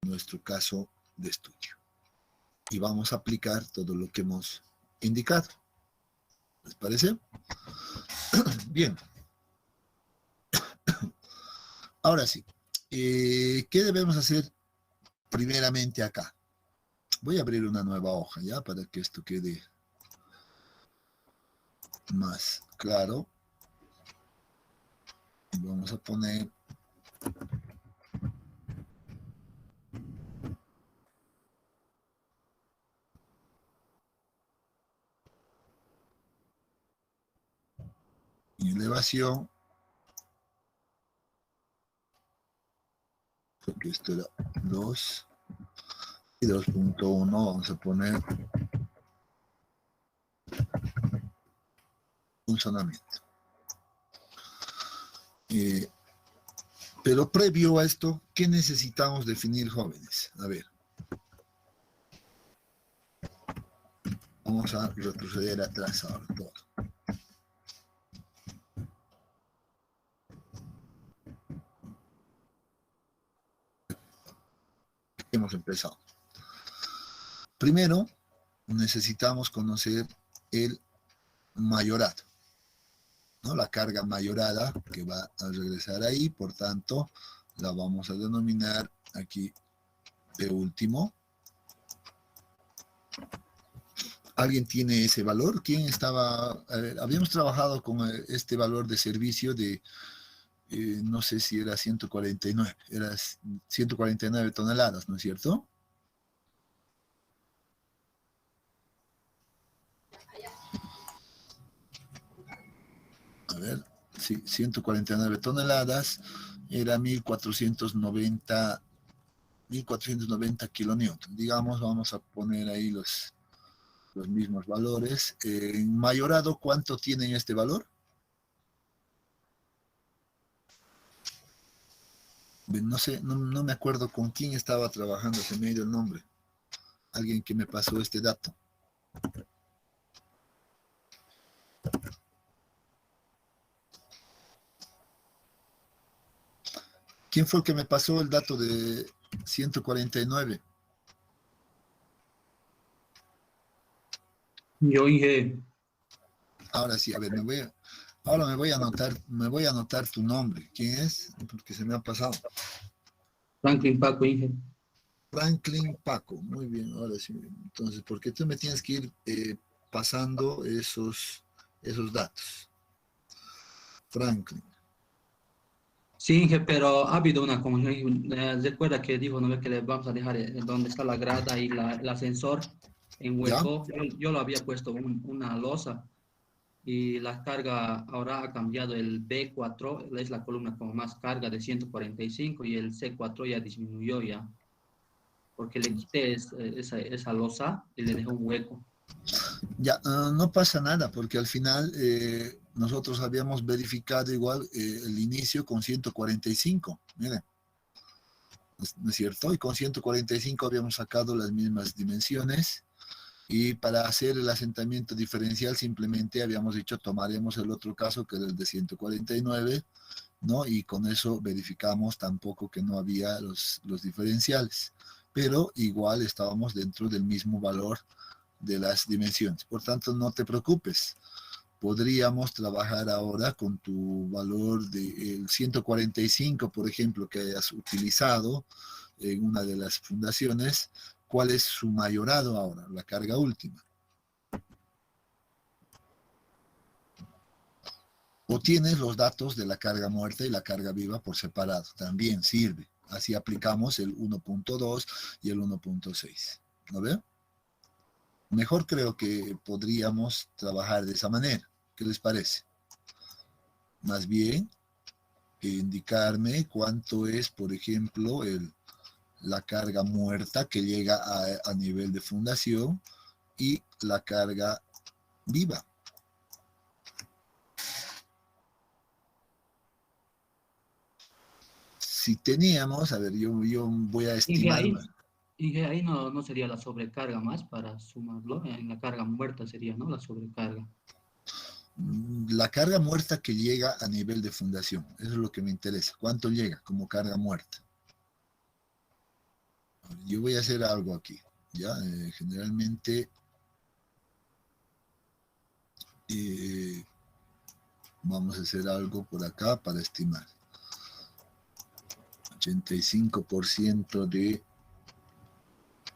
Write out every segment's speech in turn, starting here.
nuestro caso de estudio. Y vamos a aplicar todo lo que hemos indicado. ¿Les parece? Bien. Ahora sí. ¿Qué debemos hacer primeramente acá? Voy a abrir una nueva hoja, ¿ya? Para que esto quede más claro. Vamos a poner elevación, porque esto era 2 y 2.1, vamos a poner funcionamiento. Pero previo a esto, ¿qué necesitamos definir, jóvenes? A ver. Vamos a retroceder atrás ahora todo. Hemos empezado. Primero, necesitamos conocer el mayorado, ¿no? La carga mayorada que va a regresar ahí, por tanto, la vamos a denominar aquí de último. ¿Alguien tiene ese valor? ¿Quién estaba? A ver, habíamos trabajado con este valor de servicio de, no sé si era 149, era 149 toneladas, ¿no es cierto? A ver, sí, 149 toneladas, era 1490 kilonewtons. Digamos, vamos a poner ahí los mismos valores. En mayorado, ¿cuánto tienen este valor? No sé, no me acuerdo con quién estaba trabajando, se me ha ido el nombre. Alguien que me pasó este dato. ¿Quién fue el que me pasó el dato de 149? Yo dije, Ahora sí, a ver, ahora me voy a anotar tu nombre. ¿Quién es? Porque se me ha pasado. Franklin Paco, dije. Franklin Paco, muy bien, ahora sí. Entonces, porque tú me tienes que ir pasando esos datos. Franklin. Sí, Inge, pero ha habido una comunión. Recuerda que dijo, ¿no ve que le vamos a dejar donde está la grada y el ascensor en ¿Ya? hueco? Yo lo había puesto una losa y la carga ahora ha cambiado. El B4 es la columna con más carga de 145 y el C4 ya disminuyó ya, porque le quité esa losa y le dejé un hueco. Ya, no pasa nada, porque al final nosotros habíamos verificado igual el inicio con 145. Miren, ¿no es cierto? Y con 145 habíamos sacado las mismas dimensiones. Y para hacer el asentamiento diferencial simplemente habíamos dicho tomaremos el otro caso que era el de 149, ¿no? Y con eso verificamos tampoco que no había los diferenciales, pero igual estábamos dentro del mismo valor de las dimensiones. Por tanto, no te preocupes. Podríamos trabajar ahora con tu valor del 145, por ejemplo, que hayas utilizado en una de las fundaciones. ¿Cuál es su mayorado ahora? La carga última. O tienes los datos de la carga muerta y la carga viva por separado. También sirve. Así aplicamos el 1.2 y el 1.6. ¿No ve? Mejor creo que podríamos trabajar de esa manera. ¿Qué les parece? Más bien, indicarme cuánto es, por ejemplo, la carga muerta que llega a nivel de fundación y la carga viva. Si teníamos, a ver, yo voy a estimar. Y ahí no sería la sobrecarga más para sumarlo, en la carga muerta sería, ¿no? La sobrecarga. La carga muerta que llega a nivel de fundación, eso es lo que me interesa. ¿Cuánto llega como carga muerta? yo voy a hacer algo aquí, ¿ya? Generalmente vamos a hacer algo por acá para estimar. 85% de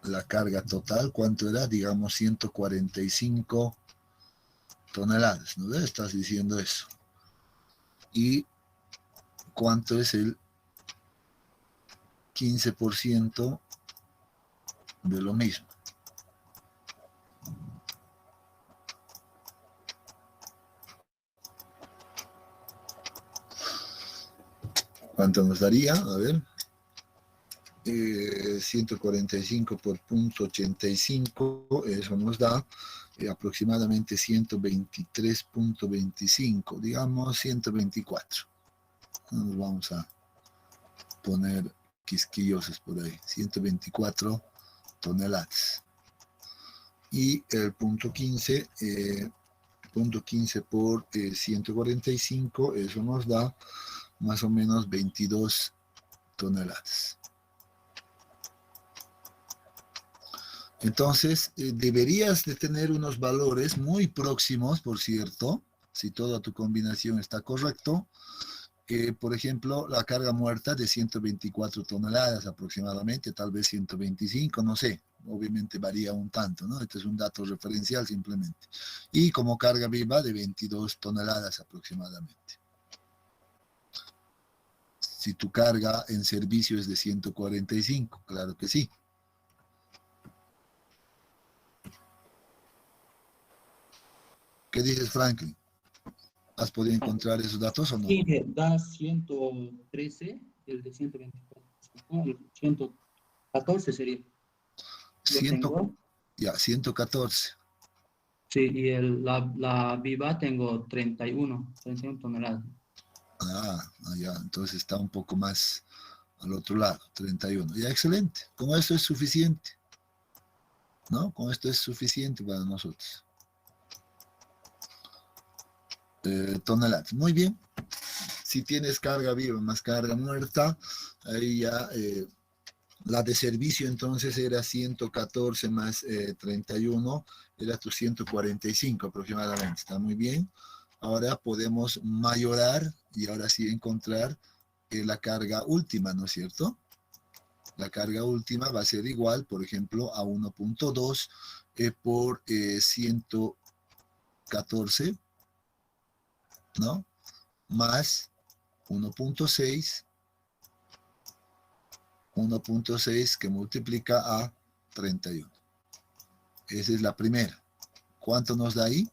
la carga total, ¿cuánto era? Digamos 145 toneladas, ¿no ves? Estás diciendo eso. ¿Y cuánto es el 15% de lo mismo? ¿Cuánto nos daría? A ver. 145 por punto 85, eso nos da aproximadamente 123.25, digamos 124. No nos vamos a poner quisquillosos por ahí, 124 toneladas. Y el punto 15 por 145, eso nos da más o menos 22 toneladas. Entonces, deberías de tener unos valores muy próximos, por cierto, si toda tu combinación está correcto. Por ejemplo, la carga muerta de 124 toneladas aproximadamente, tal vez 125, no sé. Obviamente varía un tanto, ¿no? Este es un dato referencial simplemente. Y como carga viva de 22 toneladas aproximadamente. Si tu carga en servicio es de 145, claro que sí. ¿Qué dices, Franklin? ¿Has podido encontrar esos datos o no? Sí, da 113, el de 124. El 114 sería. Yo 100, tengo. ya, 114. Sí, y la viva tengo 31 toneladas. Ya, entonces está un poco más al otro lado, 31. Ya, excelente. Con esto es suficiente, ¿no? Con esto es suficiente para nosotros. Toneladas. Muy bien. Si tienes carga viva más carga muerta, ahí ya la de servicio entonces era 114 más 31, era tu 145 aproximadamente. Está muy bien. Ahora podemos mayorar y ahora sí encontrar la carga última, ¿no es cierto? La carga última va a ser igual, por ejemplo, a 1.2 por 114, ¿no? Más 1.6 que multiplica a 31. Esa es la primera. ¿Cuánto nos da ahí?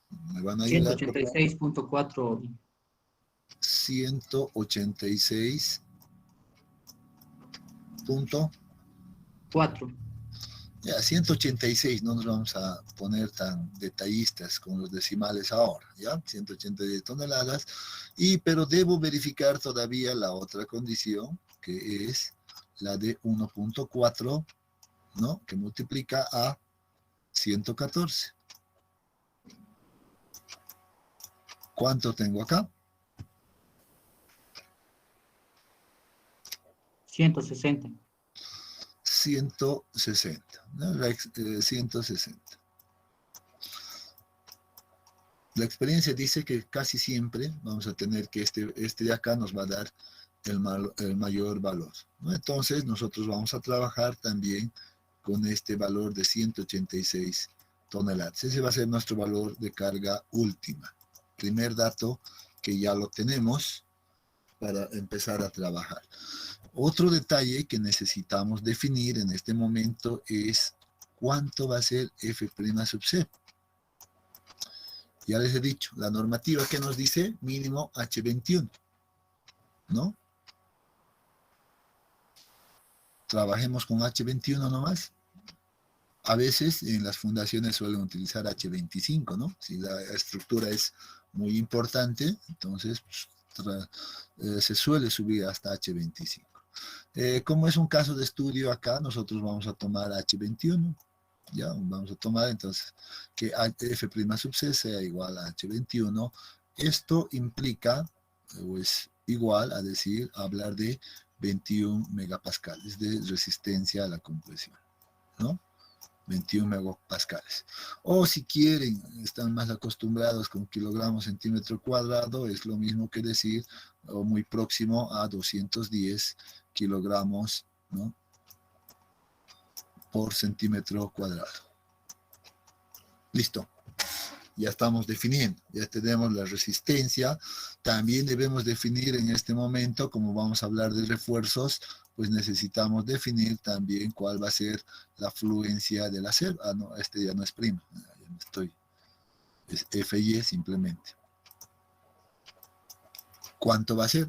¿Me van a ayudar, por favor? 186.4. 186 punto. 4. Ya, 186, no nos vamos a poner tan detallistas con los decimales ahora, ¿ya? 186 toneladas, pero debo verificar todavía la otra condición, que es la de 1.4, ¿no? Que multiplica a 114. ¿Cuánto tengo acá? 160. 160, ¿no? 160. La experiencia dice que casi siempre vamos a tener que este de acá nos va a dar el mayor valor, ¿no? Entonces nosotros vamos a trabajar también con este valor de 186 toneladas. Ese va a ser nuestro valor de carga última. Primer dato que ya lo tenemos para empezar a trabajar. Otro detalle que necesitamos definir en este momento es cuánto va a ser F' sub C. Ya les he dicho, la normativa que nos dice mínimo H21, ¿no? Trabajemos con H21 nomás. A veces en las fundaciones suelen utilizar H25, ¿no? Si la estructura es muy importante, entonces se suele subir hasta H25. Como es un caso de estudio acá, nosotros vamos a tomar H21. Ya, vamos a tomar entonces que F' sub C sea igual a H21. Esto implica, o es igual a decir, hablar de 21 megapascales de resistencia a la compresión, ¿no? 21 megapascales. O si quieren, están más acostumbrados con kilogramos centímetro cuadrado, es lo mismo que decir, o muy próximo a 210 kilogramos, ¿no?, por centímetro cuadrado. Listo. Ya estamos definiendo, ya tenemos la resistencia. También debemos definir en este momento, como vamos a hablar de refuerzos, pues necesitamos definir también cuál va a ser la fluencia del acero. Ah, no, este ya no es prima, ya me estoy, es FY simplemente. ¿Cuánto va a ser?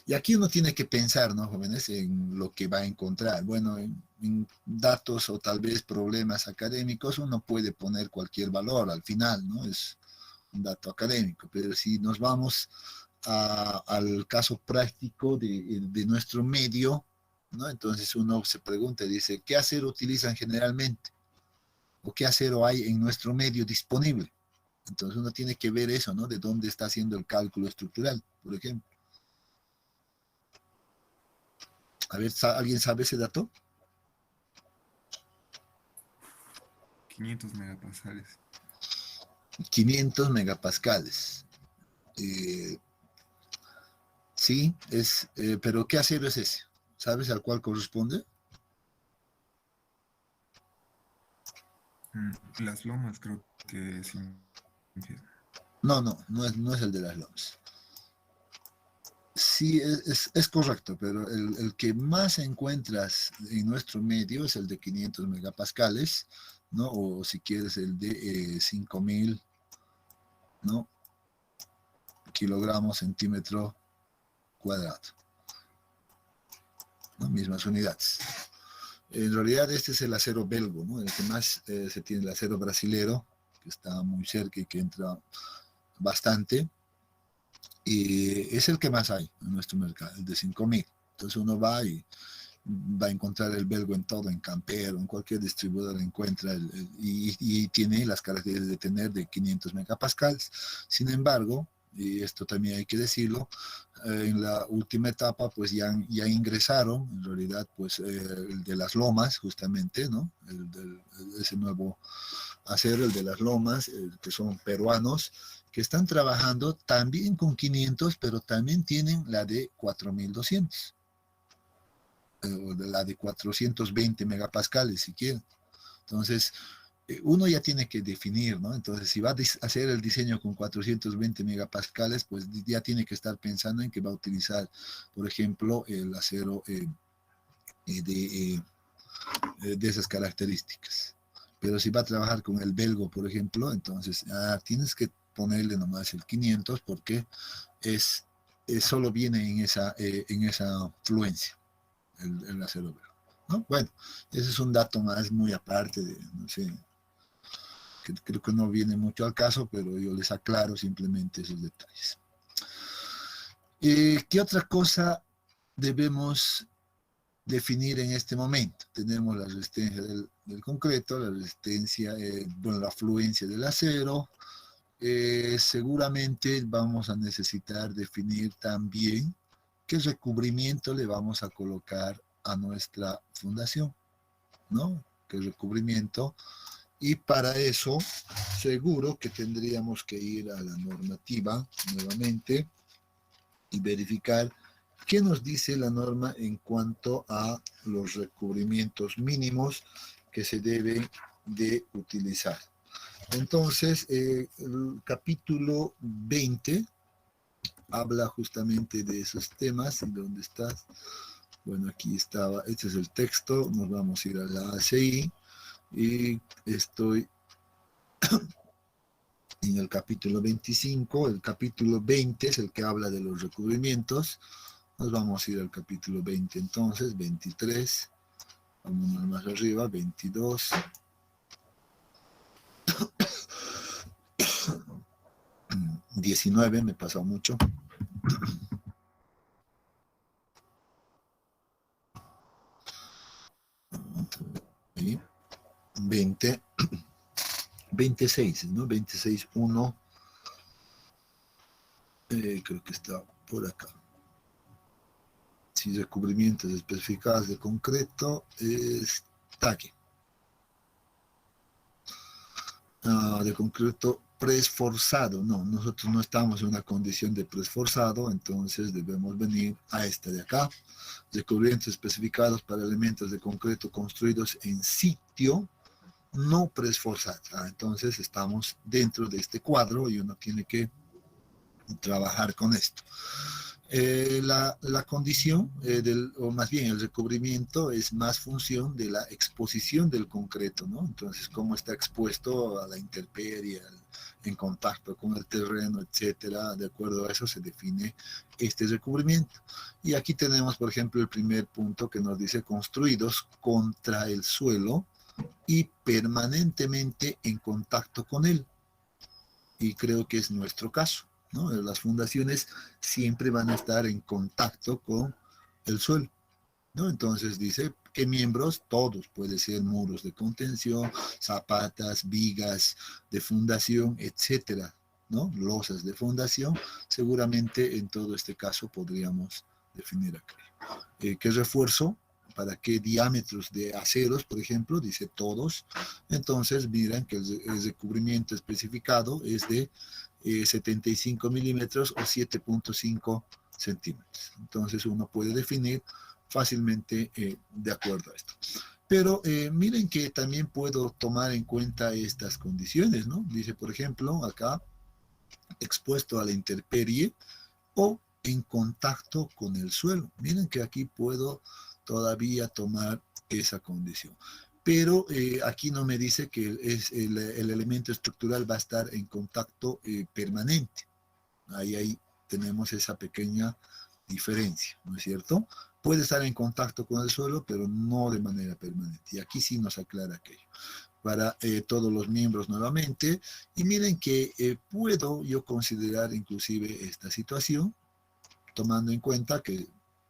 Y aquí uno tiene que pensar, ¿no, jóvenes?, en lo que va a encontrar. Bueno, en datos o tal vez problemas académicos uno puede poner cualquier valor al final, ¿no? Es un dato académico, pero si nos vamos al caso práctico de nuestro medio, ¿no? Entonces uno se pregunta, dice, ¿qué acero utilizan generalmente? ¿O qué acero hay en nuestro medio disponible? Entonces uno tiene que ver eso, ¿no? De dónde está haciendo el cálculo estructural, por ejemplo. A ver, ¿alguien sabe ese dato? 500 megapascales. 500 megapascales. Sí, pero ¿qué acero es ese? ¿Sabes al cual corresponde? Las lomas creo que sí. No es el de las lomas. Sí, es correcto, pero el que más encuentras en nuestro medio es el de 500 megapascales, ¿no? O si quieres el de 5000, ¿no?, kilogramos centímetro cuadrado, ¿no? Mismas unidades. En realidad este es el acero belgo, ¿no? El que más se tiene, el acero brasilero, que está muy cerca y que entra bastante, y es el que más hay en nuestro mercado, el de 5000. Entonces uno va y va a encontrar el belgo en todo, en Campero, en cualquier distribuidor encuentra, y tiene las características de tener de 500 megapascales. Sin embargo, y esto también hay que decirlo, en la última etapa pues ya ingresaron, en realidad, pues el de las lomas, justamente, ¿no? Ese nuevo acero, el de las lomas, que son peruanos, que están trabajando también con 500, pero también tienen la de 4200. La de 420 megapascales, si quieren. Entonces, uno ya tiene que definir, ¿no? Entonces, si va a hacer el diseño con 420 megapascales, pues ya tiene que estar pensando en que va a utilizar, por ejemplo, el acero de esas características. Pero si va a trabajar con el belgo, por ejemplo, entonces tienes que ponerle nomás el 500 porque solo viene en esa fluencia. El acero belgo, ¿no? Bueno, ese es un dato más muy aparte de, no sé, que creo que no viene mucho al caso, pero yo les aclaro simplemente esos detalles. ¿Qué otra cosa debemos definir en este momento? Tenemos la resistencia del concreto, la resistencia, la fluencia del acero. Seguramente vamos a necesitar definir también qué recubrimiento le vamos a colocar a nuestra fundación, ¿no? ¿Qué recubrimiento? Y para eso, seguro que tendríamos que ir a la normativa nuevamente y verificar qué nos dice la norma en cuanto a los recubrimientos mínimos que se deben de utilizar. Entonces, el capítulo 20 habla justamente de esos temas. ¿Y dónde estás? Bueno, aquí estaba, este es el texto, nos vamos a ir a la ACI y estoy en el capítulo 25, el capítulo 20 es el que habla de los recubrimientos, nos vamos a ir al capítulo 20 entonces, 23, vamos más arriba, 22, 19, me pasó mucho. 20, 26, ¿no? 26, 1, creo que está por acá. si recubrimientos especificados de concreto, está aquí. De concreto preesforzado. No, nosotros no estamos en una condición de preesforzado, entonces debemos venir a esta de acá. Recubrimientos especificados para elementos de concreto construidos en sitio no preesforzados. Entonces estamos dentro de este cuadro y uno tiene que trabajar con esto. La condición, o más bien el recubrimiento, es más función de la exposición del concreto, ¿no? Entonces, cómo está expuesto a la intemperie, en contacto con el terreno, etcétera. De acuerdo a eso se define este recubrimiento. Y aquí tenemos, por ejemplo, el primer punto que nos dice construidos contra el suelo y permanentemente en contacto con él. Y creo que es nuestro caso, ¿no? Las fundaciones siempre van a estar en contacto con el suelo, ¿no? Entonces dice que miembros, todos, puede ser muros de contención, zapatas, vigas de fundación, etcétera, ¿no? Losas de fundación, seguramente en todo este caso podríamos definir acá. ¿Qué refuerzo? ¿Para qué diámetros de aceros, por ejemplo? Dice todos. Entonces miran que el recubrimiento especificado es de 75 milímetros o 7.5 centímetros. Entonces uno puede definir fácilmente de acuerdo a esto. Pero miren que también puedo tomar en cuenta estas condiciones, ¿no? Dice, por ejemplo, acá, expuesto a la intemperie o en contacto con el suelo. Miren que aquí puedo todavía tomar esa condición. Pero aquí no me dice que el elemento estructural va a estar en contacto permanente. Ahí tenemos esa pequeña diferencia, ¿no es cierto? Puede estar en contacto con el suelo, pero no de manera permanente. Y aquí sí nos aclara aquello. Para todos los miembros nuevamente. Y miren que puedo yo considerar inclusive esta situación, tomando en cuenta que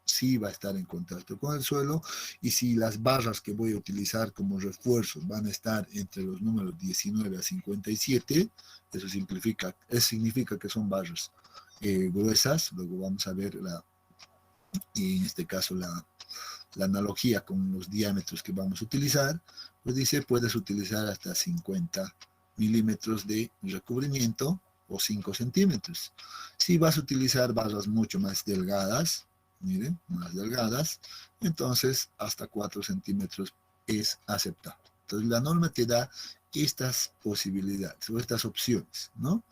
sí va a estar en contacto con el suelo, y si las barras que voy a utilizar como refuerzos van a estar entre los números 19 a 57, eso significa que son barras gruesas. Luego vamos a ver y en este caso la analogía con los diámetros que vamos a utilizar. Pues dice, puedes utilizar hasta 50 milímetros de recubrimiento o 5 centímetros. Si vas a utilizar barras mucho más delgadas, miren, más delgadas, entonces hasta 4 centímetros es aceptable. Entonces la norma te da estas posibilidades o estas opciones, ¿no?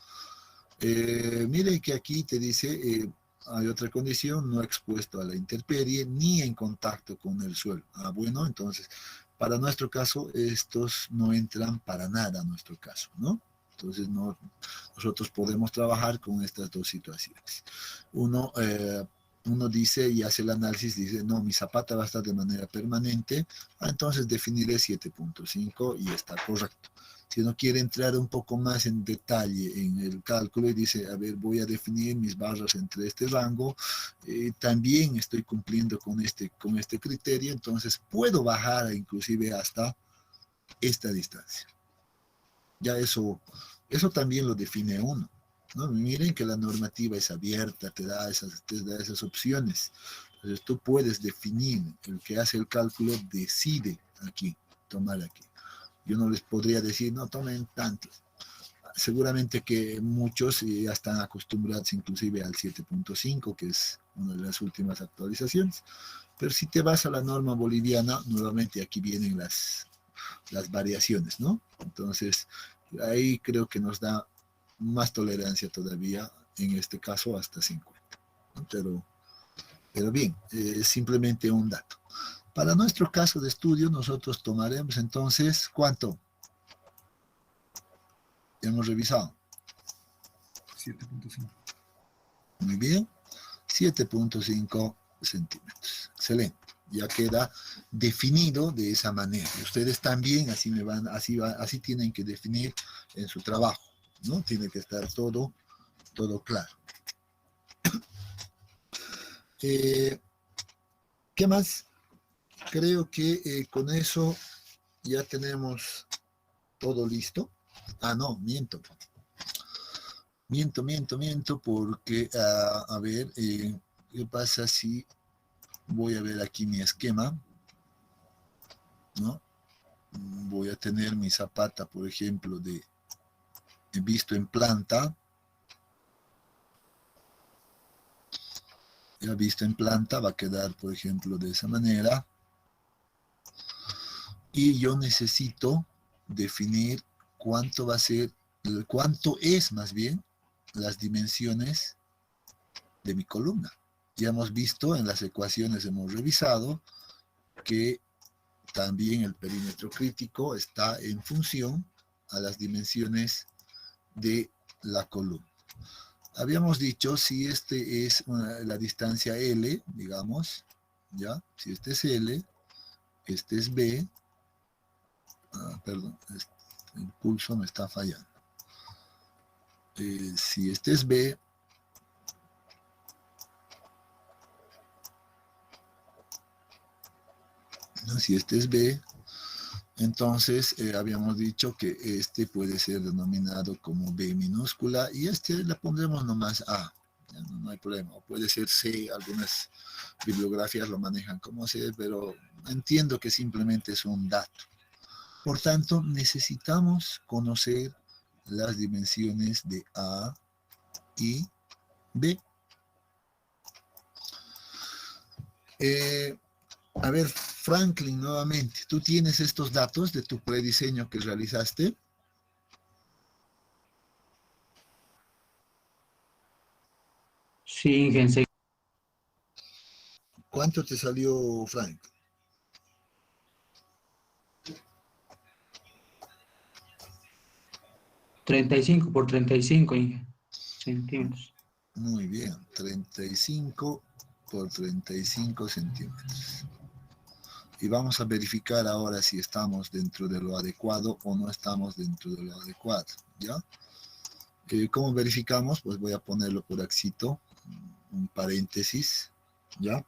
Miren que aquí te dice, hay otra condición, no expuesto a la intemperie ni en contacto con el suelo. Bueno, entonces, para nuestro caso, estos no entran para nada a nuestro caso, ¿no? Entonces, nosotros podemos trabajar con estas dos situaciones. Uno dice y hace el análisis, dice, no, mi zapata va a estar de manera permanente, entonces definiré 7.5 y está correcto. Si uno quiere entrar un poco más en detalle en el cálculo y dice, a ver, voy a definir mis barras entre este rango, también estoy cumpliendo con este criterio, entonces puedo bajar inclusive hasta esta distancia. Ya eso también lo define uno, ¿no? Miren que la normativa es abierta, te da esas opciones. Entonces tú puedes definir, el que hace el cálculo decide aquí, tomar aquí. Yo no les podría decir, no tomen tantos. Seguramente que muchos ya están acostumbrados inclusive al 7.5, que es una de las últimas actualizaciones. Pero si te vas a la norma boliviana, nuevamente aquí vienen las variaciones, ¿no? Entonces, ahí creo que nos da más tolerancia todavía, en este caso hasta 50. ¿No? Pero bien, es simplemente un dato. Para nuestro caso de estudio, nosotros tomaremos entonces, ¿cuánto? Ya hemos revisado. 7.5. Muy bien. 7.5 centímetros. Excelente. Ya queda definido de esa manera. Y ustedes también así tienen que definir en su trabajo, ¿no? Tiene que estar todo claro. ¿Qué más? Creo que con eso ya tenemos todo listo. No, miento, porque, a ver, ¿qué pasa si Voy a ver aquí mi esquema, ¿no? Voy a tener mi zapata, por ejemplo, de visto en planta. Ya visto en planta va a quedar, por ejemplo, de esa manera. Y yo necesito definir cuánto va a ser, cuánto es más bien las dimensiones de mi columna. Ya hemos visto en las ecuaciones, hemos revisado que también el perímetro crítico está en función a las dimensiones de la columna. Habíamos dicho si este es la distancia L, digamos, ¿ya? Si este es L, este es B, perdón, el pulso me está fallando. Si este es B, ¿no? Si este es B, entonces habíamos dicho que este puede ser denominado como B minúscula y este le pondremos nomás A, no hay problema, o puede ser C, algunas bibliografías lo manejan como C, pero entiendo que simplemente es un dato. Por tanto, necesitamos conocer las dimensiones de A y B. A ver, Franklin, nuevamente, ¿tú tienes estos datos de tu prediseño que realizaste? Sí, Ingense, ¿Cuánto te salió, Frank? 35 por 35 centímetros. Muy bien, 35 por 35 centímetros. Y vamos a verificar ahora si estamos dentro de lo adecuado o no estamos dentro de lo adecuado, ¿ya? ¿Cómo verificamos? Pues voy a ponerlo por axito, un paréntesis, ¿ya?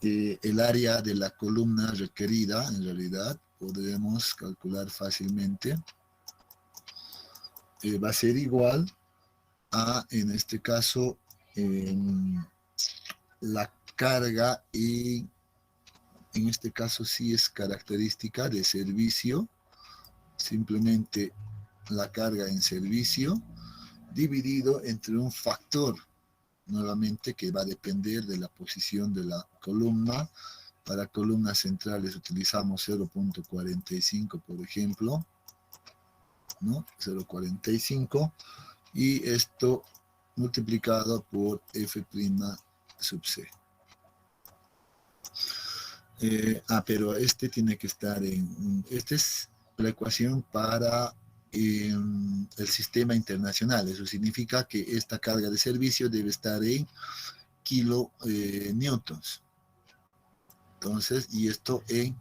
El área de la columna requerida, en realidad, podremos calcular fácilmente, va a ser igual a, en este caso, la carga y en este caso sí es característica de servicio, simplemente la carga en servicio dividido entre un factor, nuevamente que va a depender de la posición de la columna. Para columnas centrales utilizamos 0.45, por ejemplo, ¿no? 0.45 y esto multiplicado por F' sub C. Pero este tiene que estar esta es la ecuación para el sistema internacional. Eso significa que esta carga de servicio debe estar en kilonewtons. Entonces, y esto en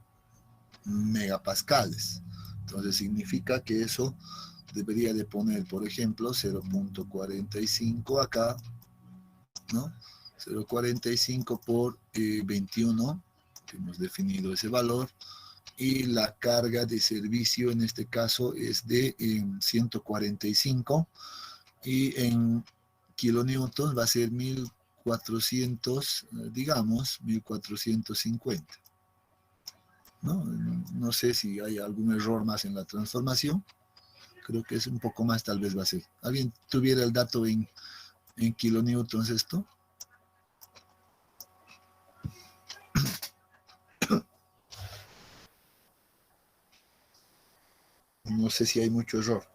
megapascales. Entonces significa que eso debería de poner, por ejemplo, 0.45 acá, ¿no? 0.45 por 21, que hemos definido ese valor, y la carga de servicio en este caso es de 145 y en kilonewtons va a ser 1400, digamos, 1450. ¿No? No sé si hay algún error más en la transformación. Creo que es un poco más, tal vez va a ser. ¿Alguien tuviera el dato en kilonewtons esto? No sé si hay mucho error.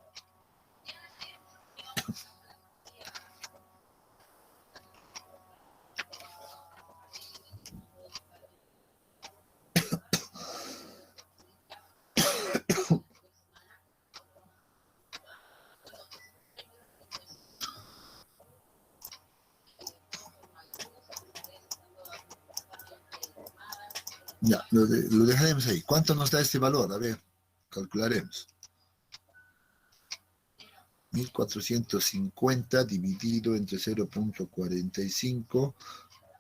Ya, lo dejaremos ahí. ¿Cuánto nos da este valor? A ver, calcularemos. 1450 dividido entre 0.45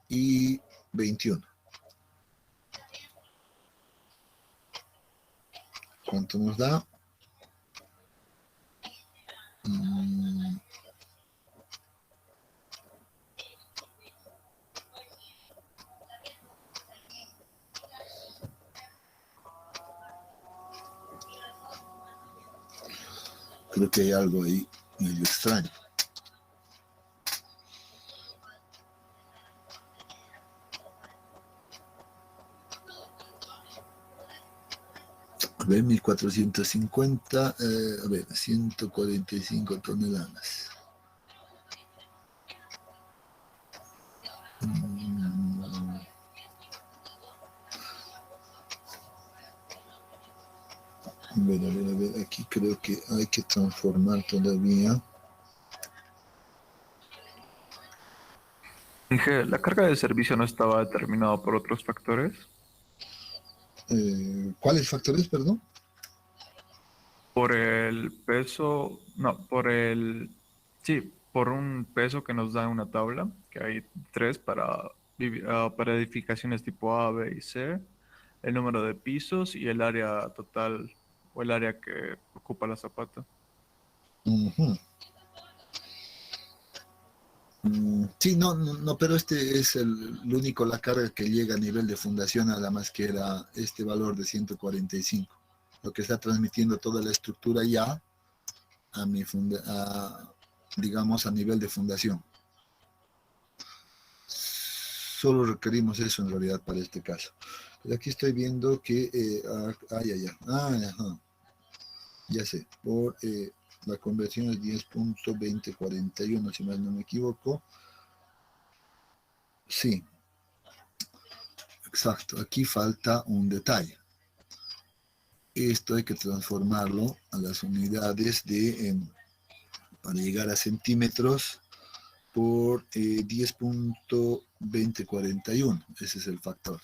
y 21. ¿Cuánto nos da? Mm, Creo que hay algo ahí medio extraño. A ver, 1450, a ver, 145 toneladas. A ver, aquí creo que hay que transformar todavía. Dije, ¿la carga de servicio no estaba determinada por otros factores? ¿Cuáles factores, perdón? Por el peso, no, sí, por un peso que nos da una tabla, que hay tres para edificaciones tipo A, B y C, el número de pisos y el área total o el área que ocupa la zapata. Ujú. Sí, no, pero este es el único, la carga que llega a nivel de fundación, nada más que era este valor de 145, lo que está transmitiendo toda la estructura ya a digamos, a nivel de fundación. Solo requerimos eso en realidad para este caso. Pero aquí estoy viendo que, ya sé, por la conversión es 10.2041, si mal no me equivoco. Sí, exacto, aquí falta un detalle. Esto hay que transformarlo a las unidades para llegar a centímetros por 10.2041. Ese es el factor.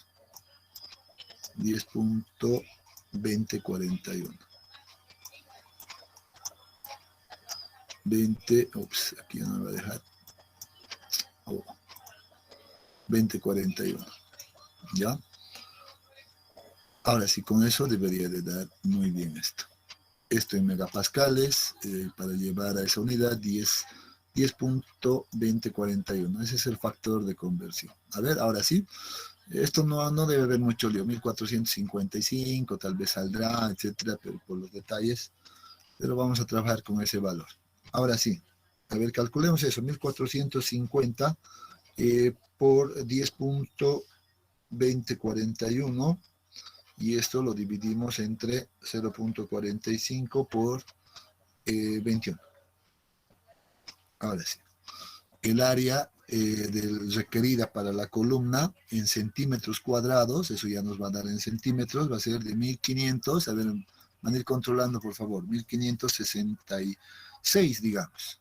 10.2041. 20, aquí ya no me va a dejar. 2041. ¿Ya? Ahora sí, con eso debería de dar muy bien esto. Esto en megapascales, para llevar a esa unidad 10.2041. Ese es el factor de conversión. A ver, ahora sí. Esto no debe haber mucho lío. 1455, tal vez saldrá, etcétera, pero por los detalles. Pero vamos a trabajar con ese valor. Ahora sí. A ver, calculemos eso. 1450 por 10.2041. Y esto lo dividimos entre 0.45 por 21. Ahora sí. El área requerida para la columna en centímetros cuadrados, eso ya nos va a dar en centímetros, va a ser de 1500, a ver, van a ir controlando por favor, 1566, digamos.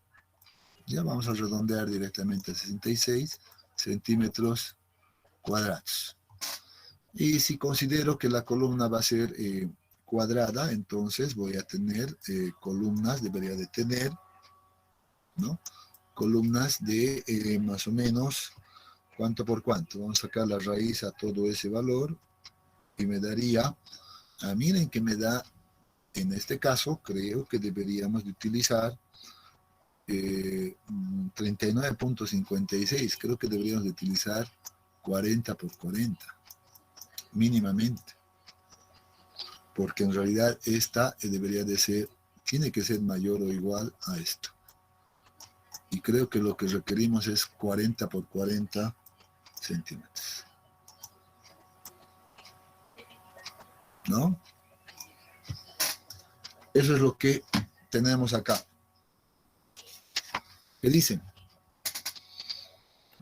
Ya vamos a redondear directamente a 66 centímetros cuadrados. Y si considero que la columna va a ser cuadrada, entonces voy a tener columnas, debería de tener, ¿no? Columnas de más o menos, ¿cuánto por cuánto? Vamos a sacar la raíz a todo ese valor y me daría, miren que me da, en este caso, creo que deberíamos de utilizar 39.56, creo que deberíamos de utilizar 40 por 40, mínimamente. Porque en realidad esta debería de ser, tiene que ser mayor o igual a esto. Y creo que lo que requerimos es 40 por 40 centímetros. ¿No? Eso es lo que tenemos acá. ¿Qué dicen?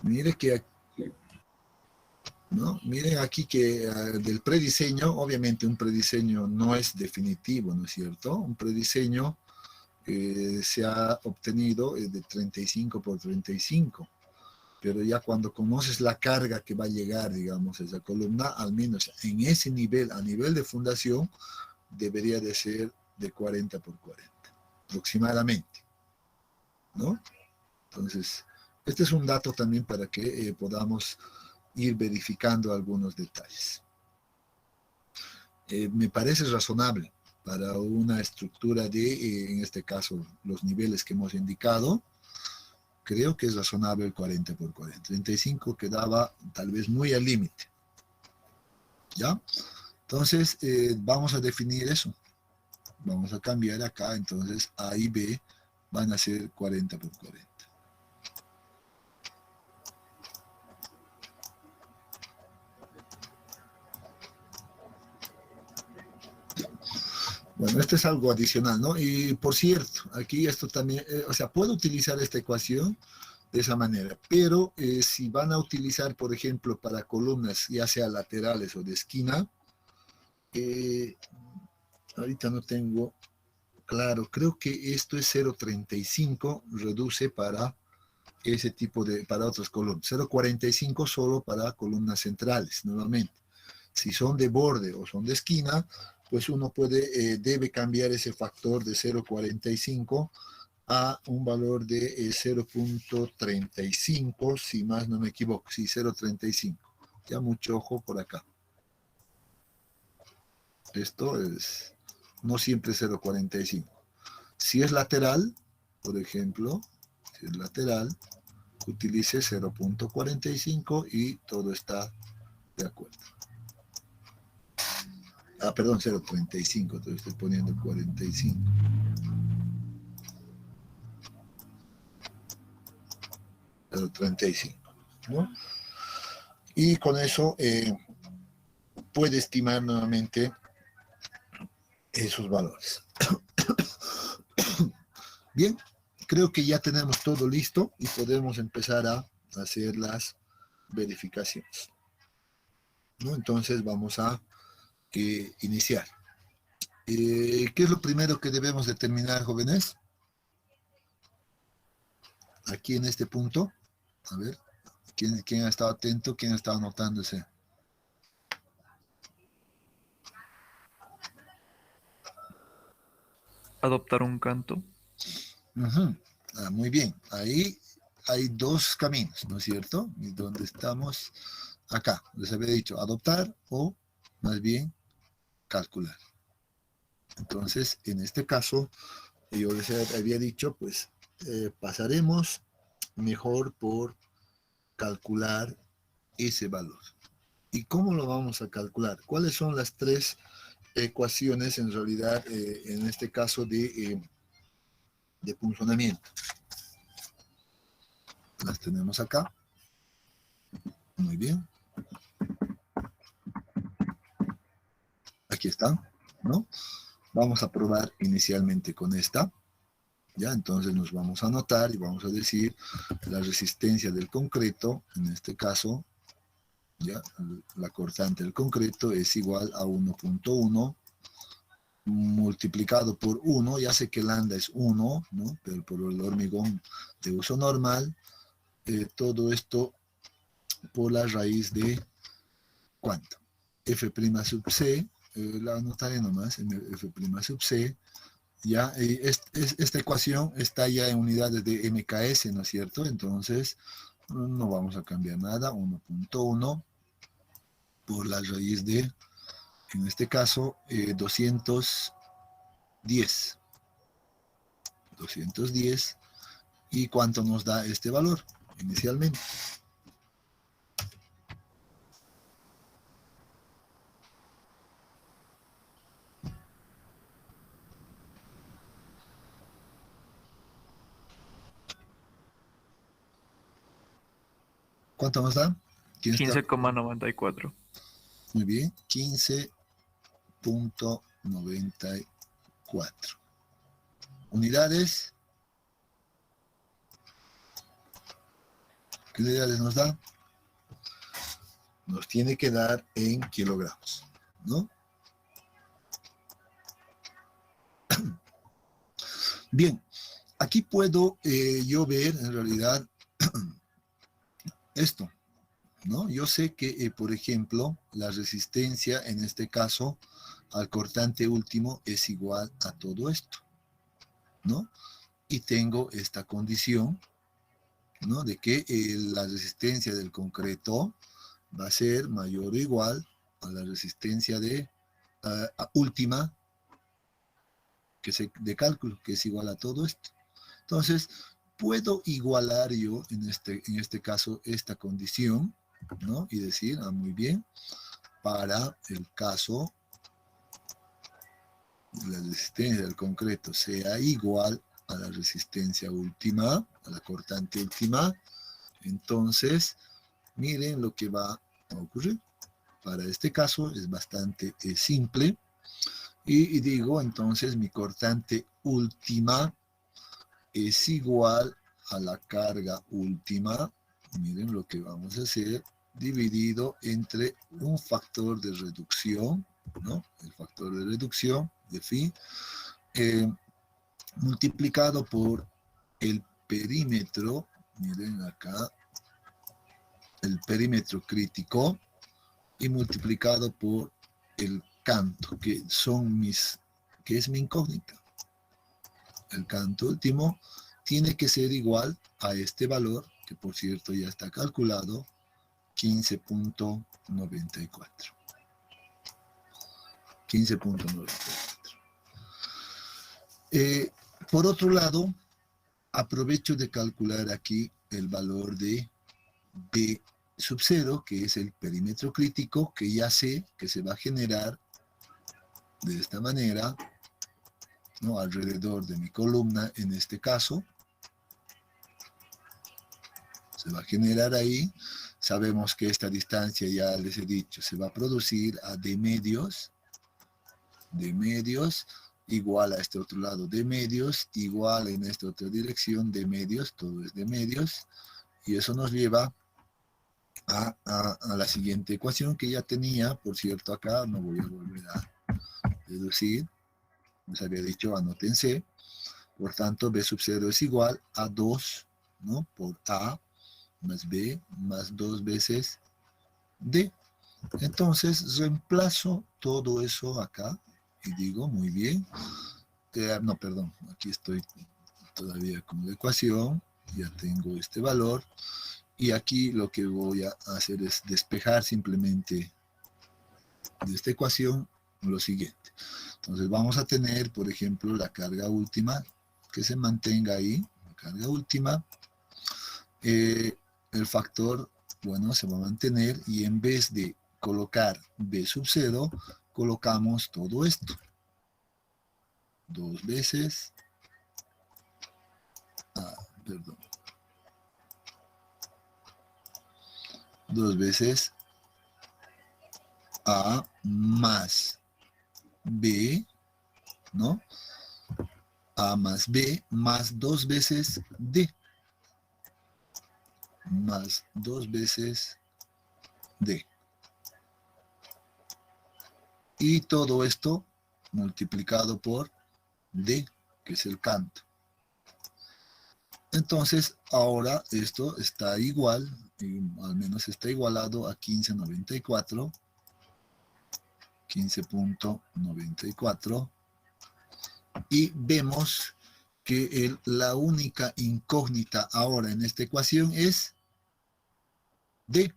Mire que, ¿no? Miren aquí que del prediseño, obviamente un prediseño no es definitivo, ¿no es cierto? Un prediseño se ha obtenido de 35 por 35. Pero ya cuando conoces la carga que va a llegar, digamos, a esa columna, al menos en ese nivel, a nivel de fundación, debería de ser de 40 por 40, aproximadamente, ¿no? Entonces, este es un dato también para que podamos ir verificando algunos detalles. Me parece razonable para una estructura de, en este caso, los niveles que hemos indicado. Creo que es razonable el 40 por 40. 35 quedaba tal vez muy al límite. ¿Ya? Entonces, vamos a definir eso. vamos a cambiar acá, entonces A y B van a ser 40 por 40. Bueno, esto es algo adicional, ¿no? Y por cierto, aquí esto también, o sea, puedo utilizar esta ecuación de esa manera, pero si van a utilizar, por ejemplo, para columnas, ya sea laterales o de esquina, ahorita no tengo claro, creo que esto es 0,35, reduce para ese tipo de, para otras columnas, 0,45 solo para columnas centrales, nuevamente. Si son de borde o son de esquina, pues uno puede, debe cambiar ese factor de 0,45 a un valor de 0,35, si más no me equivoco, sí, 0,35. Ya mucho ojo por acá. Esto es, no siempre 0,45. Si es lateral, por ejemplo, si es lateral, utilice 0,45 y todo está de acuerdo. Ah, perdón, 0,35, entonces estoy poniendo 45. ¿No? Y con eso puede estimar nuevamente esos valores. Bien, creo que ya tenemos todo listo y podemos empezar a hacer las verificaciones, ¿no? Entonces vamos a iniciar. ¿Qué es lo primero que debemos determinar, jóvenes? Aquí en este punto, a ver, ¿quién ha estado atento? ¿Quién ha estado anotándose? Adoptar un canto. Muy bien, ahí hay dos caminos, ¿no es cierto? Y donde estamos acá, les había dicho adoptar o más bien calcular. Entonces, en este caso, yo les había dicho, pues pasaremos mejor por calcular ese valor. ¿Y cómo lo vamos a calcular? ¿Cuáles son las tres ecuaciones en realidad, en este caso de punzonamiento? Las tenemos acá. Muy bien. Aquí están, ¿no? Vamos a probar inicialmente con esta. Ya, entonces nos vamos a anotar y vamos a decir la resistencia del concreto, en este caso, ya, la cortante del concreto es igual a 1.1 multiplicado por 1, ya sé que lambda es 1, ¿no? Pero por el hormigón de uso normal, todo esto por la raíz de ¿cuánto? F' sub C, la anotaré nomás, F' sub C, ya, esta ecuación está ya en unidades de MKS, ¿no es cierto? Entonces, no vamos a cambiar nada, 1.1 por la raíz de, en este caso, 210. 210. ¿Y cuánto nos da este valor inicialmente? ¿Cuánto nos da? ¿Quién está? 15,94. Muy bien, 15.94. Unidades. ¿Qué unidades nos da? Nos tiene que dar en kilogramos, ¿no? Bien, aquí puedo yo ver en realidad esto, ¿no? Yo sé que, por ejemplo, la resistencia en este caso al cortante último es igual a todo esto, ¿no? Y tengo esta condición, ¿no? De que la resistencia del concreto va a ser mayor o igual a la resistencia de última de cálculo, que es igual a todo esto. Entonces, puedo igualar yo en este caso esta condición, ¿no? Y decir, muy bien, para el caso, les resistencia del concreto sea igual a la resistencia última, a la cortante última, entonces miren lo que va a ocurrir. Para este caso es bastante simple. Y digo, entonces mi cortante última es igual a la carga última. Miren lo que vamos a hacer, dividido entre un factor de reducción, ¿no? El factor de reducción de phi, multiplicado por el perímetro, miren acá, el perímetro crítico, y multiplicado por el canto, que es mi incógnita. El canto último tiene que ser igual a este valor, que por cierto ya está calculado, 15.94. 15.94. Por otro lado, aprovecho de calcular aquí el valor de B sub 0, que es el perímetro crítico, que ya sé que se va a generar de esta manera, ¿no? Alrededor de mi columna, en este caso. Se va a generar ahí. Sabemos que esta distancia, ya les he dicho, se va a producir a D medios, igual a este otro lado D medios, igual en esta otra dirección D medios, todo es D medios, y eso nos lleva a la siguiente ecuación que ya tenía, por cierto, acá no voy a volver a deducir, les había dicho, anótense. Por tanto, B sub 0 es igual a 2, ¿no? Por A más B más 2 veces D. Entonces, reemplazo todo eso acá y digo, muy bien, no, perdón, aquí estoy todavía con la ecuación, ya tengo este valor, y aquí lo que voy a hacer es despejar simplemente de esta ecuación lo siguiente. Entonces vamos a tener, por ejemplo, la carga última, que se mantenga ahí, la carga última, el factor, bueno, se va a mantener, y en vez de colocar B sub 0, colocamos todo esto. 2 veces, perdón, 2 veces A más B, ¿no? A más B más 2 veces D. Más 2 veces D. Y todo esto multiplicado por D, que es el canto. Entonces, ahora esto está igual, al menos está igualado a 15.94. 15.94. Y vemos que la única incógnita ahora en esta ecuación es D.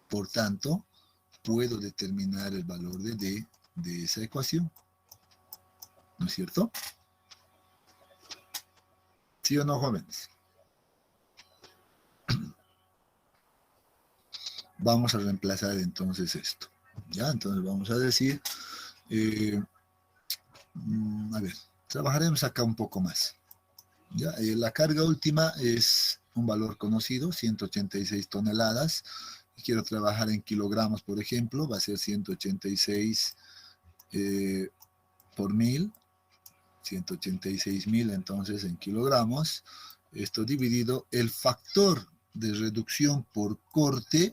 Por tanto, puedo determinar el valor de D de esa ecuación. ¿No es cierto? ¿Sí o no, jóvenes? Vamos a reemplazar entonces esto. ¿Ya? Entonces vamos a decir, a ver, trabajaremos acá un poco más. ¿Ya? La carga última es un valor conocido, 186 toneladas. Quiero trabajar en kilogramos, por ejemplo, va a ser 186 por 1000, 186.000 entonces en kilogramos. Esto dividido el factor de reducción por corte,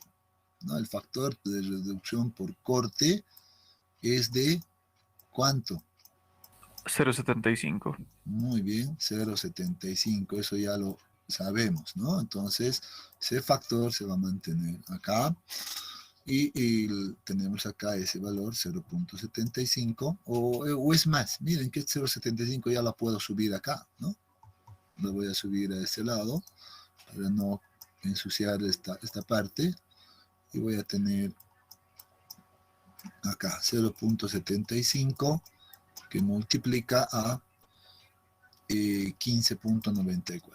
¿no? El factor de reducción por corte es de ¿cuánto? 0,75. Muy bien, 0,75, eso ya lo sabemos, ¿no? Entonces, ese factor se va a mantener acá y tenemos acá ese valor 0.75 o es más, miren que 0.75 ya la puedo subir acá, ¿no? Lo voy a subir a este lado para no ensuciar esta parte y voy a tener acá 0.75 que multiplica a 15.94.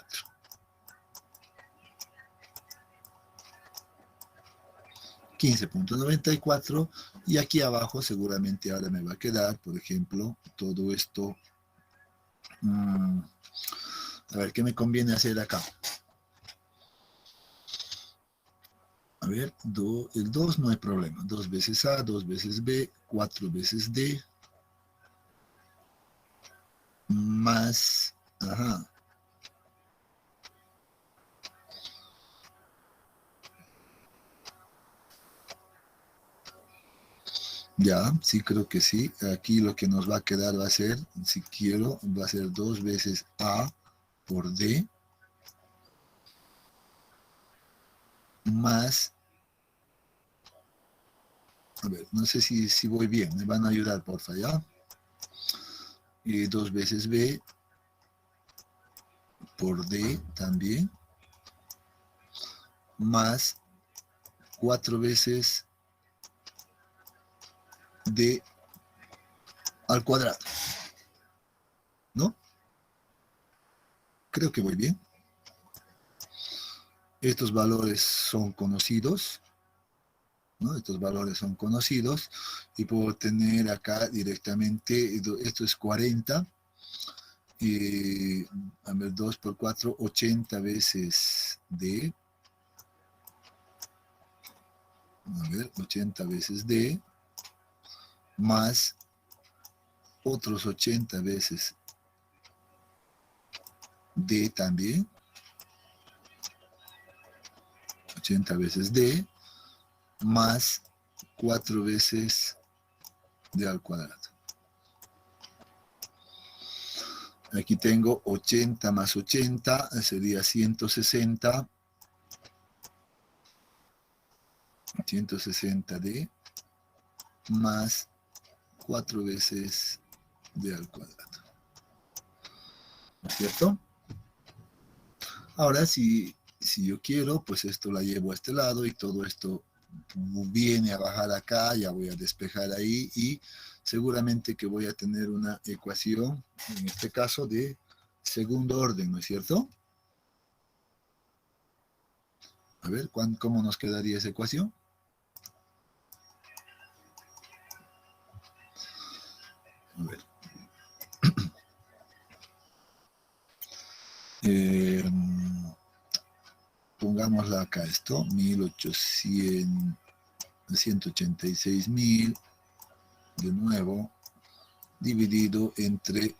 15.94, y aquí abajo seguramente ahora me va a quedar, por ejemplo, todo esto. A ver, ¿qué me conviene hacer acá? A ver, el 2 no hay problema. 2 veces A, 2 veces B, 4 veces D, más, ajá. Ya, sí, creo que sí. Aquí lo que nos va a quedar va a ser, si quiero, va a ser 2 veces A por D, más, a ver, no sé si voy bien, me van a ayudar, porfa, ¿ya? Y 2 veces B por D también, más 4 veces D al cuadrado, ¿no? Creo que voy bien. Estos valores son conocidos, ¿no? Estos valores son conocidos, y puedo tener acá directamente, esto es 40, a ver, 2 por 4, 80 veces D, a ver, 80 veces D, más otros 80 veces D también, 80 veces D, más 4 veces D al cuadrado. Aquí tengo 80 más 80, sería 160. 160D más 4 veces D al cuadrado. ¿No es cierto? Ahora, si yo quiero, pues esto la llevo a este lado y todo esto viene a bajar acá, ya voy a despejar ahí y seguramente que voy a tener una ecuación, en este caso de segundo orden, ¿no es cierto? A ver, ¿cómo nos quedaría esa ecuación? A ver. Pongámosla acá esto, 186.000, de nuevo, dividido entre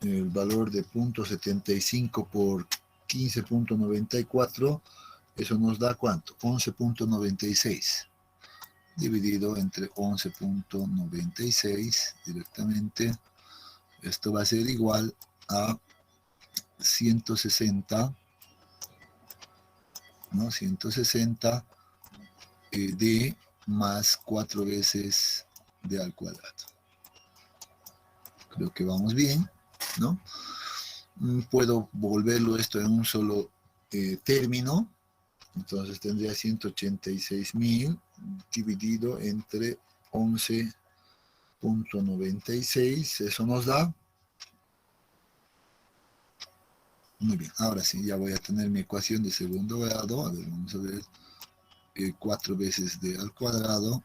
el valor de 0.75 por 15.94, eso nos da ¿cuánto? 11.96, dividido entre 11.96 directamente, esto va a ser igual a 160, ¿no? 160 D más 4 veces D al cuadrado. Creo que vamos bien, ¿no? Puedo volverlo esto en un solo término, entonces tendría 186.000 dividido entre 11.96, eso nos da. Muy bien, ahora sí, ya voy a tener mi ecuación de segundo grado. A ver, vamos a ver, 4 veces D al cuadrado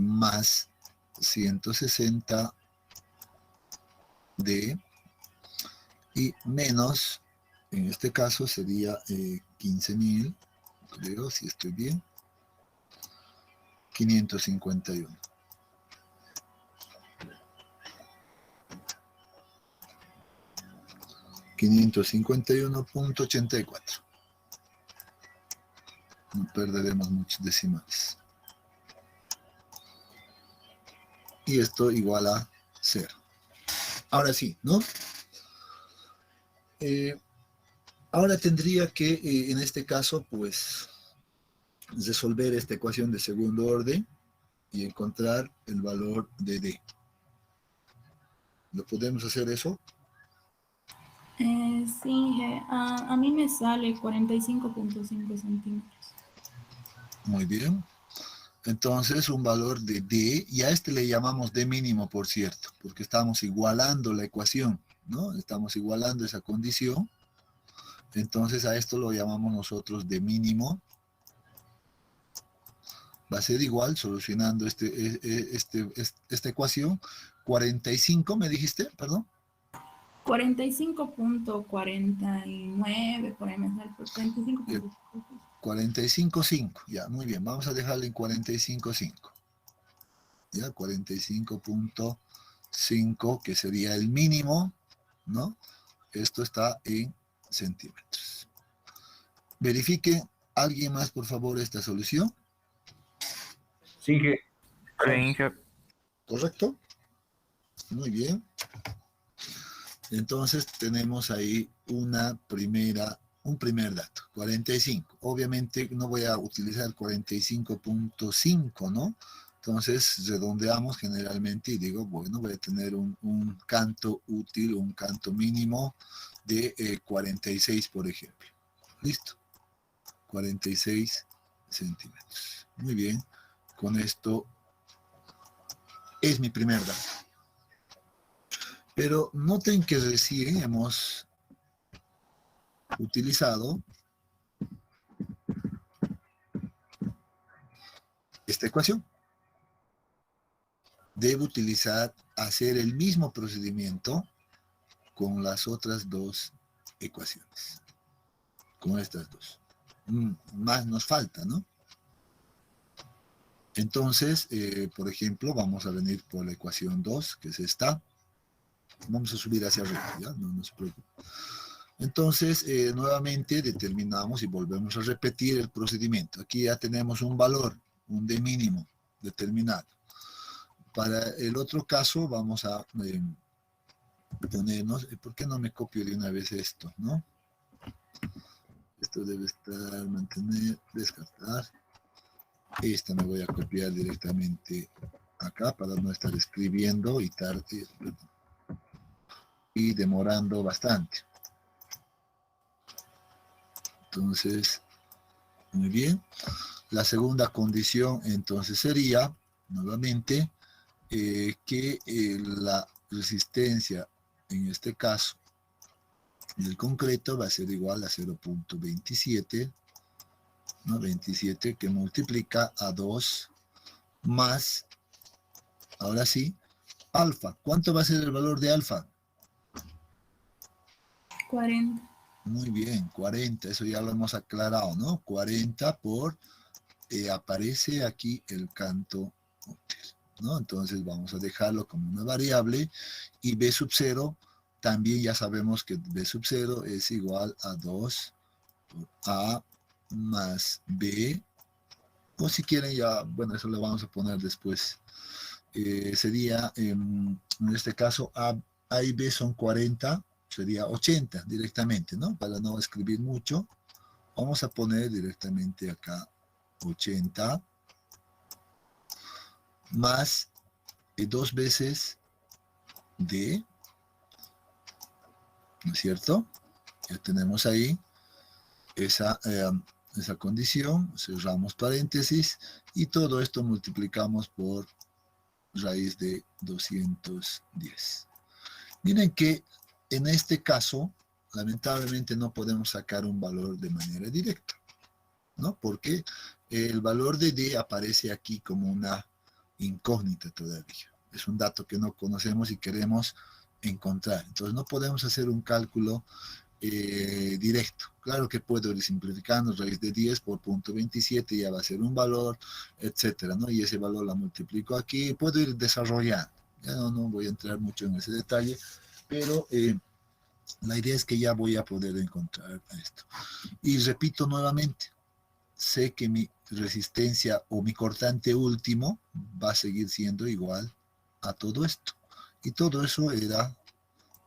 más 160 D y menos, en este caso sería 15.000, creo, si estoy bien, 551. $551.84. No perderemos muchos decimales. Y esto igual a 0. Ahora sí, ¿no? Ahora tendría que, en este caso, pues, resolver esta ecuación de segundo orden y encontrar el valor de D. ¿Lo podemos hacer eso? Sí, a mí me sale 45.5 centímetros. Muy bien. Entonces, un valor de D, y a este le llamamos D mínimo, por cierto, porque estamos igualando la ecuación, ¿no? Estamos igualando esa condición. Entonces, a esto lo llamamos nosotros D mínimo. Va a ser igual, solucionando esta ecuación, 45, ¿me dijiste? Perdón. 45.49, por ahí me sale, 45.5. 45.5, ya, muy bien, vamos a dejarle en 45.5. Ya, 45.5, que sería el mínimo, ¿no? Esto está en centímetros. Verifique, alguien más, por favor, esta solución. Sí, que Sí, Inge. ¿Correcto? Muy bien. Entonces tenemos ahí un primer dato, 45. Obviamente no voy a utilizar 45.5, ¿no? Entonces redondeamos generalmente y digo, bueno, voy a tener un canto útil, un canto mínimo de 46, por ejemplo. ¿Listo? 46 centímetros. Muy bien. Con esto es mi primer dato. Pero noten que recién hemos utilizado esta ecuación. Debo hacer el mismo procedimiento con las otras dos ecuaciones. Con estas dos. Más nos falta, ¿no? Entonces, por ejemplo, vamos a venir por la ecuación 2, que es esta. Vamos a subir hacia arriba, ¿ya? No se preocupe. Entonces, nuevamente determinamos y volvemos a repetir el procedimiento. Aquí ya tenemos un valor, un D mínimo determinado. Para el otro caso vamos a ponernos, ¿por qué no me copio de una vez esto, no? Esto debe estar, mantener, descartar. Esta me voy a copiar directamente acá para no estar escribiendo y demorando bastante. Entonces, muy bien. La segunda condición entonces sería, nuevamente, que la resistencia, en este caso, del concreto va a ser igual a 0.27, ¿no? 27 que multiplica a 2 más, ahora sí, alfa. ¿Cuánto va a ser el valor de alfa? 40. Muy bien, 40, eso ya lo hemos aclarado, ¿no? 40 por, aparece aquí el canto útil, ¿no? Entonces vamos a dejarlo como una variable y B sub 0, también ya sabemos que B sub 0 es igual a 2 por A más B, o si quieren ya, bueno, eso lo vamos a poner después. Sería, en este caso, A y B son 40, sería 80 directamente, ¿no? Para no escribir mucho, vamos a poner directamente acá 80 más 2 veces D, ¿no es cierto? Ya tenemos ahí esa condición, cerramos paréntesis y todo esto multiplicamos por raíz de 210. Miren que en este caso, lamentablemente no podemos sacar un valor de manera directa, ¿no? Porque el valor de D aparece aquí como una incógnita todavía. Es un dato que no conocemos y queremos encontrar. Entonces no podemos hacer un cálculo directo. Claro que puedo ir simplificando, raíz de 10 por punto 27 ya va a ser un valor, etcétera, ¿no? Y ese valor la multiplico aquí, puedo ir desarrollando. Ya no voy a entrar mucho en ese detalle, pero la idea es que ya voy a poder encontrar esto. Y repito nuevamente, sé que mi resistencia o mi cortante último va a seguir siendo igual a todo esto. Y todo eso era,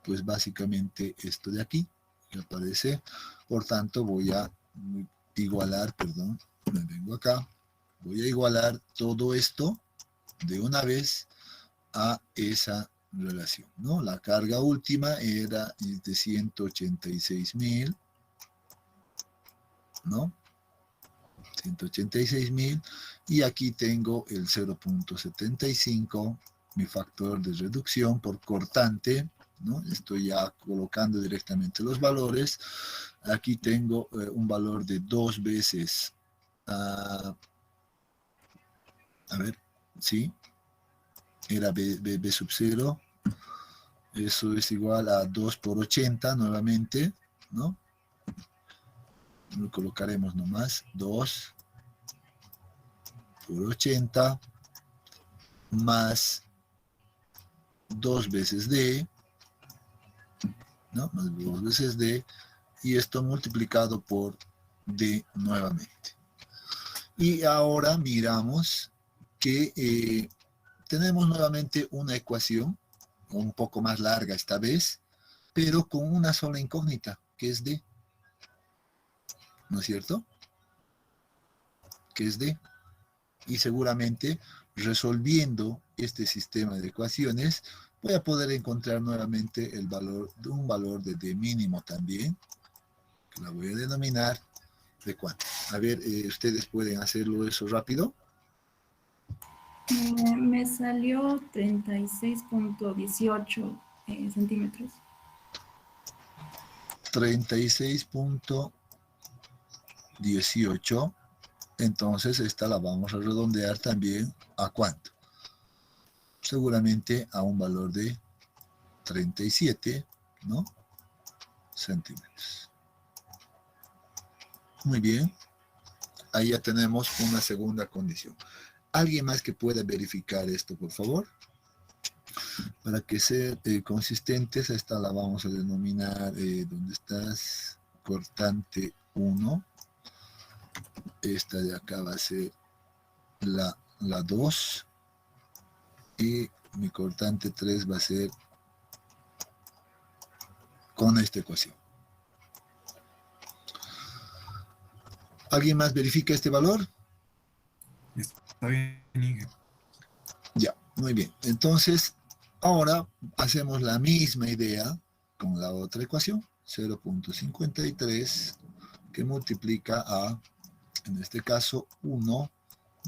pues básicamente esto de aquí, que aparece. Por tanto, voy a igualar, perdón, me vengo acá, voy a igualar todo esto de una vez a esa relación, ¿no? La carga última era de 186.000, ¿no? 186.000 y aquí tengo el 0.75, mi factor de reducción por cortante, ¿no? Estoy ya colocando directamente los valores. Aquí tengo un valor de 2 veces A ver, sí, era B sub 0. Eso es igual a 2 por 80 nuevamente, ¿no? Lo colocaremos nomás, 2 por 80 más 2 veces D, ¿no? Más 2 veces D, y esto multiplicado por D nuevamente. Y ahora miramos que tenemos nuevamente una ecuación, un poco más larga esta vez, pero con una sola incógnita, que es D, ¿no es cierto? Que es D. Y seguramente resolviendo este sistema de ecuaciones voy a poder encontrar nuevamente el valor de un valor de D mínimo también, que la voy a denominar de cuánto. A ver, ustedes pueden hacerlo eso rápido. Me salió 36.18 centímetros. 36.18. Entonces esta la vamos a redondear también a cuánto. Seguramente a un valor de 37, ¿no? Centímetros. Muy bien. Ahí ya tenemos una segunda condición. ¿Alguien más que pueda verificar esto, por favor? Para que sean consistentes, esta la vamos a denominar, ¿dónde estás? Cortante 1. Esta de acá va a ser la 2. Y mi cortante 3 va a ser con esta ecuación. ¿Alguien más verifica este valor? Está bien, Inge. Ya, muy bien. Entonces, ahora hacemos la misma idea con la otra ecuación, 0.53, que multiplica a, en este caso, 1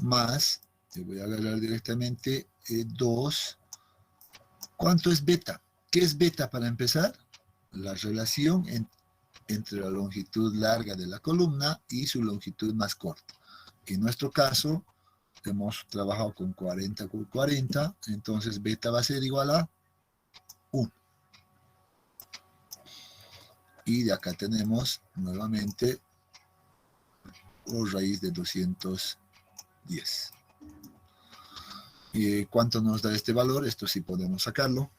más, le voy a agarrar directamente 2. ¿Cuánto es beta? ¿Qué es beta para empezar? La relación entre la longitud larga de la columna y su longitud más corta. En nuestro caso, hemos trabajado con 40 por 40, entonces beta va a ser igual a 1. Y de acá tenemos nuevamente por raíz de 210. ¿Y cuánto nos da este valor? Esto sí podemos sacarlo.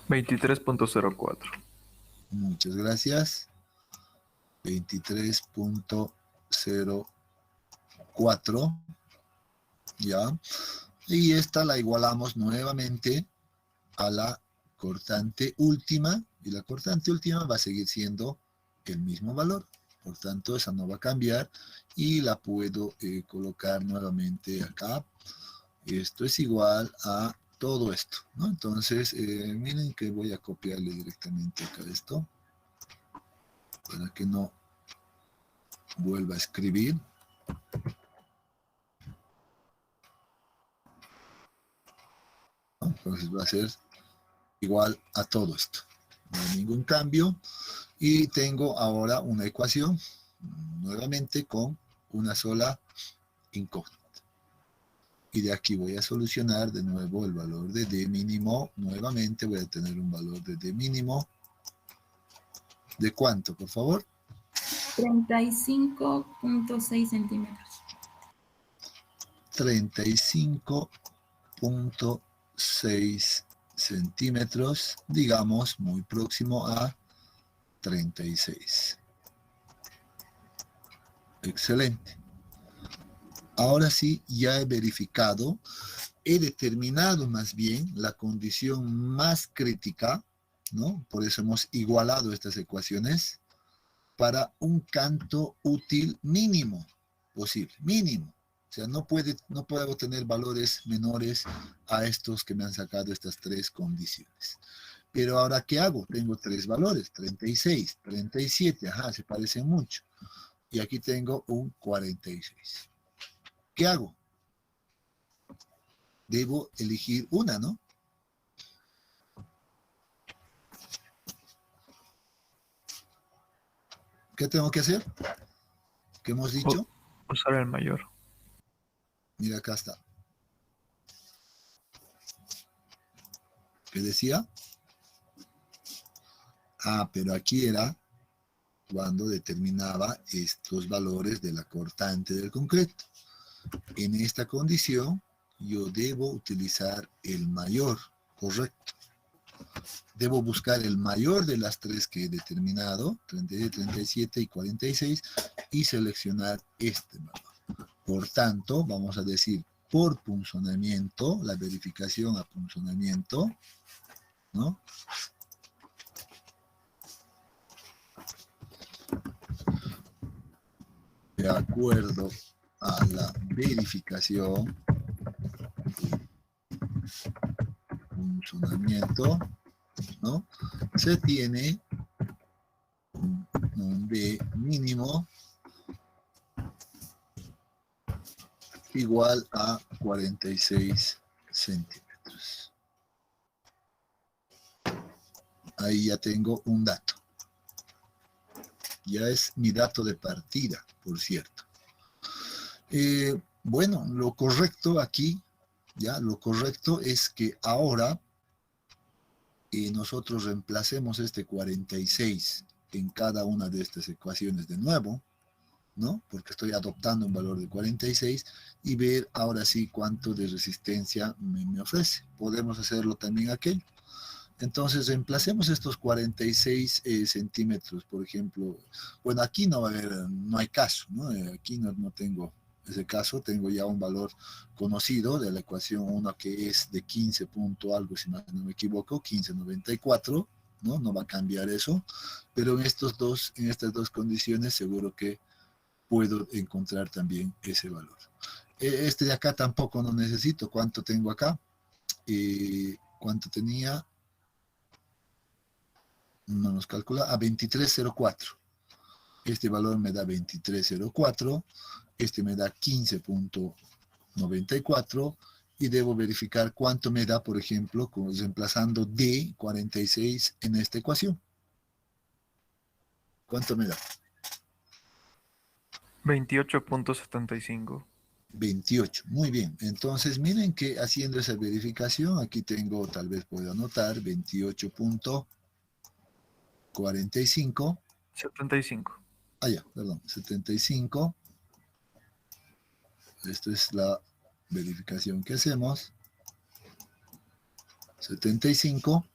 $23.04. Muchas gracias. 23.04. Ya. Y esta la igualamos nuevamente a la cortante última. Y la cortante última va a seguir siendo el mismo valor. Por tanto, esa no va a cambiar. Y la puedo colocar nuevamente acá. Esto es igual a todo esto, ¿no? Entonces, miren que voy a copiarle directamente acá esto. Para que no vuelva a escribir. ¿No? Entonces va a ser igual a todo esto. No hay ningún cambio. Y tengo ahora una ecuación, nuevamente con una sola incógnita. Y de aquí voy a solucionar de nuevo el valor de D mínimo. Nuevamente voy a tener un valor de D mínimo. ¿De cuánto, por favor? 35.6 centímetros. 35.6 centímetros, digamos, muy próximo a 36. Excelente. Ahora sí, ya he verificado, he determinado más bien la condición más crítica, ¿no? Por eso hemos igualado estas ecuaciones para un canto útil mínimo posible, mínimo. O sea, no puedo tener valores menores a estos que me han sacado estas tres condiciones. Pero ahora, ¿qué hago? Tengo tres valores, 36, 37, ajá, se parecen mucho. Y aquí tengo un 46. ¿Qué hago? Debo elegir una, ¿no? ¿Qué tengo que hacer? ¿Qué hemos dicho? Usar el mayor. Mira, acá está. ¿Qué decía? Ah, pero aquí era cuando determinaba estos valores de la cortante del concreto. En esta condición, yo debo utilizar el mayor, correcto. Debo buscar el mayor de las tres que he determinado, 36, 37 y 46, y seleccionar este valor. Por tanto, vamos a decir por punzonamiento, la verificación a punzonamiento, ¿no? De acuerdo a la verificación, punzonamiento, ¿no? Se tiene un B mínimo igual a 46 centímetros. Ahí ya tengo un dato. Ya es mi dato de partida, por cierto. Bueno, lo correcto aquí, ya, lo correcto es que ahora nosotros reemplacemos este 46 en cada una de estas ecuaciones de nuevo, ¿no? Porque estoy adoptando un valor de 46 y ver ahora sí cuánto de resistencia me ofrece. Podemos hacerlo también aquello. Entonces reemplacemos estos 46 centímetros, por ejemplo. Bueno, aquí no va a haber, no hay caso, ¿no? Aquí no tengo ese caso, tengo ya un valor conocido de la ecuación 1 que es de 15 punto algo, si no me equivoco, 1594, ¿no? No va a cambiar eso, pero en estas dos condiciones seguro que puedo encontrar también ese valor. Este de acá tampoco no necesito. ¿Cuánto tengo acá? ¿Cuánto tenía? No nos calcula. A 2304. Este valor me da 2304. Este me da 15.94. Y debo verificar cuánto me da, por ejemplo, reemplazando D46 en esta ecuación. ¿Cuánto me da? 28.75. 28, muy bien. Entonces, miren que haciendo esa verificación, aquí tengo, tal vez puedo anotar, 28.45. 75. Ah, ya, perdón, 75. Esto es la verificación que hacemos. 75,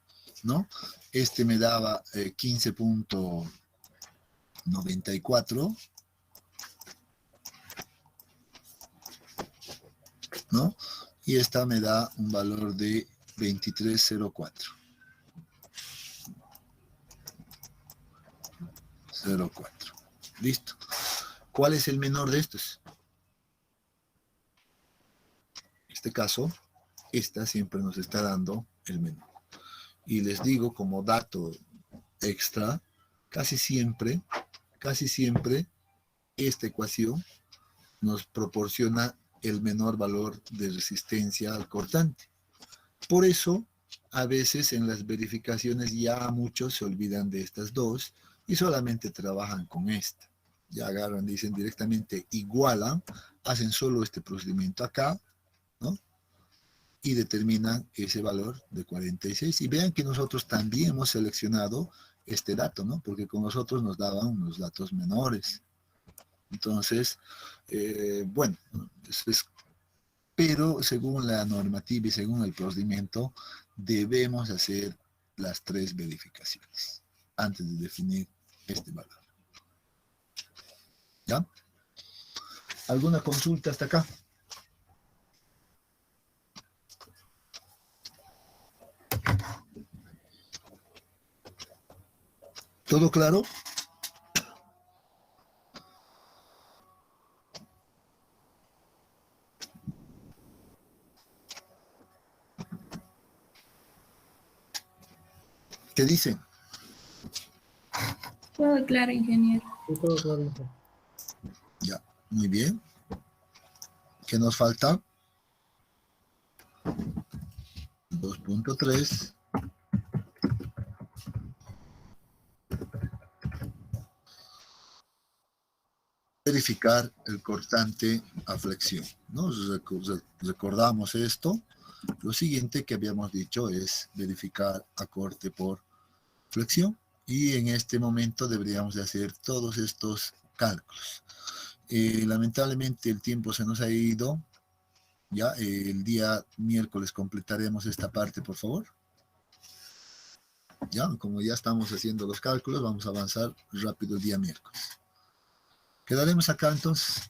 ¿no? Este me daba 15.94, ¿no? Y esta me da un valor de 2304. 04. Listo. ¿Cuál es el menor de estos? En este caso, esta siempre nos está dando el menor. Y les digo como dato extra, casi siempre, esta ecuación nos proporciona el menor valor de resistencia al cortante. Por eso, a veces en las verificaciones ya muchos se olvidan de estas dos y solamente trabajan con esta. Ya agarran, dicen directamente, igualan, hacen solo este procedimiento acá, ¿no? Y determinan ese valor de 46. Y vean que nosotros también hemos seleccionado este dato, ¿no? Porque con nosotros nos daban unos datos menores. Entonces, bueno, pero según la normativa y según el procedimiento, debemos hacer las tres verificaciones antes de definir este valor. ¿Ya? ¿Alguna consulta hasta acá? ¿Todo claro? ¿Qué dicen? Todo claro, ingeniero. Ya, muy bien. ¿Qué nos falta? 2.3. verificar el cortante a flexión, ¿no? Recordamos esto. Lo siguiente que habíamos dicho es verificar a corte por flexión, y en este momento deberíamos de hacer todos estos cálculos. Lamentablemente el tiempo se nos ha ido. Ya el día miércoles completaremos esta parte, por favor. Ya, como ya estamos haciendo los cálculos, vamos a avanzar rápido el día miércoles. Quedaremos acá entonces.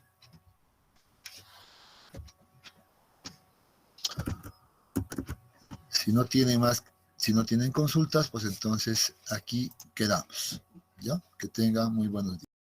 Si no tienen consultas, pues entonces aquí quedamos. ¿Ya? Que tengan muy buenos días.